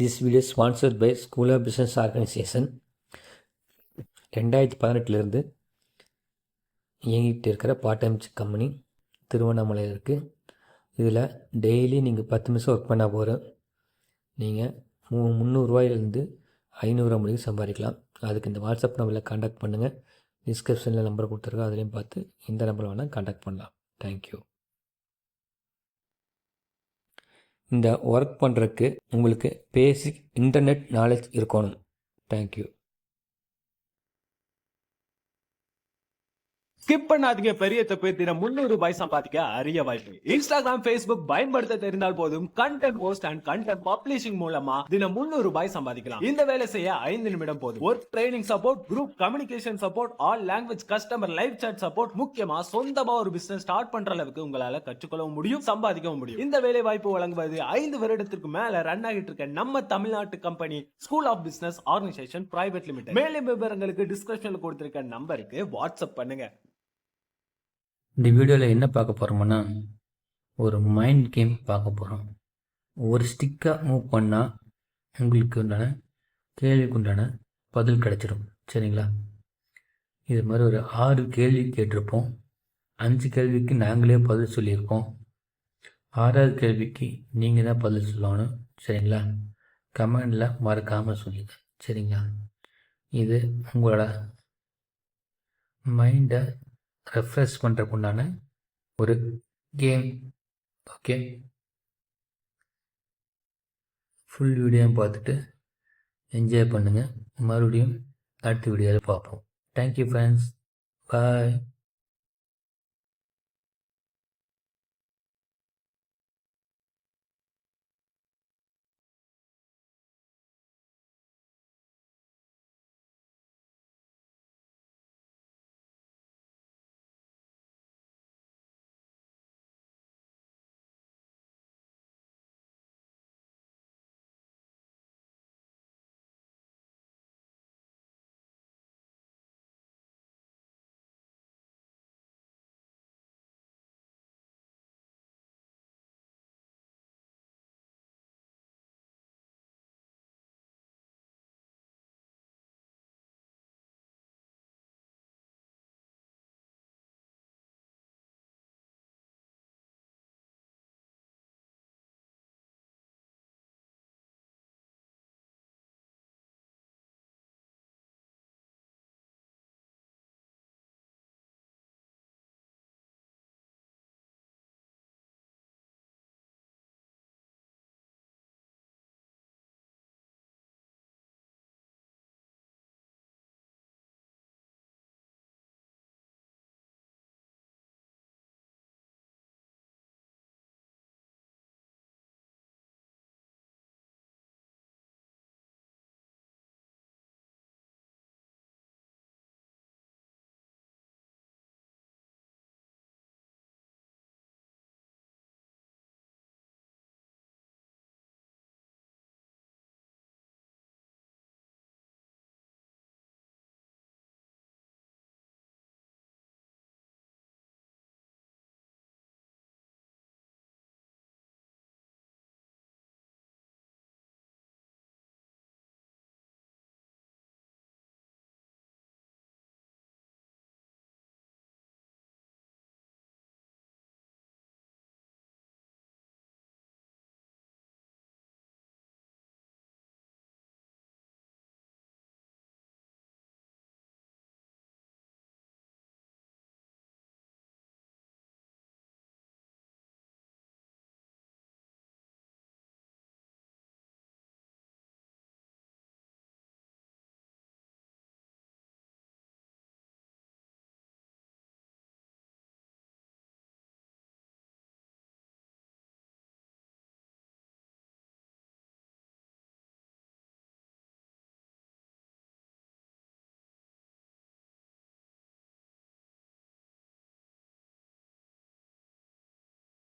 This video is sponsored by School of Business Organization. 2018 இயங்கிட்டு இருக்கிற part time company திருவண்ணாமலையில் இருக்குது. இதில் டெய்லி நீங்கள் 10 நிமிஷம் ஒர்க் பண்ணால் போகிறோம். நீங்கள் 300 ரூபாயிலேருந்து 500 ரூபா முடியும் சம்பாதிக்கலாம். அதுக்கு இந்த வாட்ஸ்அப் நம்பரில் கான்டாக்ட் பண்ணுங்கள். டிஸ்கிரிப்ஷனில் நம்பர் கொடுத்துருக்கோம், அதுலேயும் பார்த்து இந்த நம்பரில் வேணால் கான்டாக்ட் பண்ணலாம். தேங்க்யூ. இந்த ஒர்க் பண்ணுறதுக்கு உங்களுக்கு பேசிக் இன்டர்நெட் நாலேஜ் இருக்கணும். தேங்க்யூ. ஸ்கிப் பண்ணாதீங்க, பெரிய தப்பு. தினம் 300 ரூபாய் சம்பாதிக்க அரிய வாய்ப்பு. இன்ஸ்டாகிராம், ஃபேஸ்புக் பயன்படுத்த தெரிந்தால் போதும் content post and content publishing மூலமா தினம் 300 ரூபாய் சம்பாதிக்கலாம். இந்த வேலை செய்ய 5 நிமிடம் போதும். Work training support, group communication support, all language customer live chat support, முக்கியமா சொந்தமா ஒரு பிசினஸ் ஸ்டார்ட் பண்ற அளவுக்கு உங்களால கற்றுக்கொள்ளவும் முடியும், சம்பாதிக்கவும் முடியும். இந்த வேலை வாய்ப்பு வழங்குவது 5 வருடத்திற்கு மேல ரன் ஆகிட்டு இருக்க நம்ம தமிழ்நாட்டு company school of business organisation private limited. மேலும் விவரங்களுக்கு டிஸ்கிரிப்ஷன்ல கொடுத்திருக்க நம்பருக்கு வாட்ஸ்அப் பண்ணுங்க. இந்த வீடியோவில் என்ன பார்க்க போகிறோம்னா, ஒரு மைண்ட் கேம் பார்க்க போகிறோம். ஒரு ஸ்டிக்காக மூவ் பண்ணால் உங்களுக்கு உண்டான கேள்விக்கு உண்டான பதில் கிடச்சிடும். சரிங்களா? இது மாதிரி ஒரு 6 கேள்வி கேட்டிருப்போம். 5 கேள்விக்கு நாங்களே பதில் சொல்லியிருக்கோம். 6வது கேள்விக்கு நீங்கள் தான் பதில் சொல்லணும். சரிங்களா? கமெண்டில் மறக்காமல் சொல்லுங்க. சரிங்களா? இது உங்களோட மைண்டை ரெஃப்ரெஷ் பண்ணுறதுக்கு உண்டான ஒரு கேம். ஓகே, ஃபுல் வீடியோ பார்த்துட்டு என்ஜாய் பண்ணுங்கள். மறுபடியும் அடுத்த வீடியோவில் பார்ப்போம். Thank you friends. பாய்.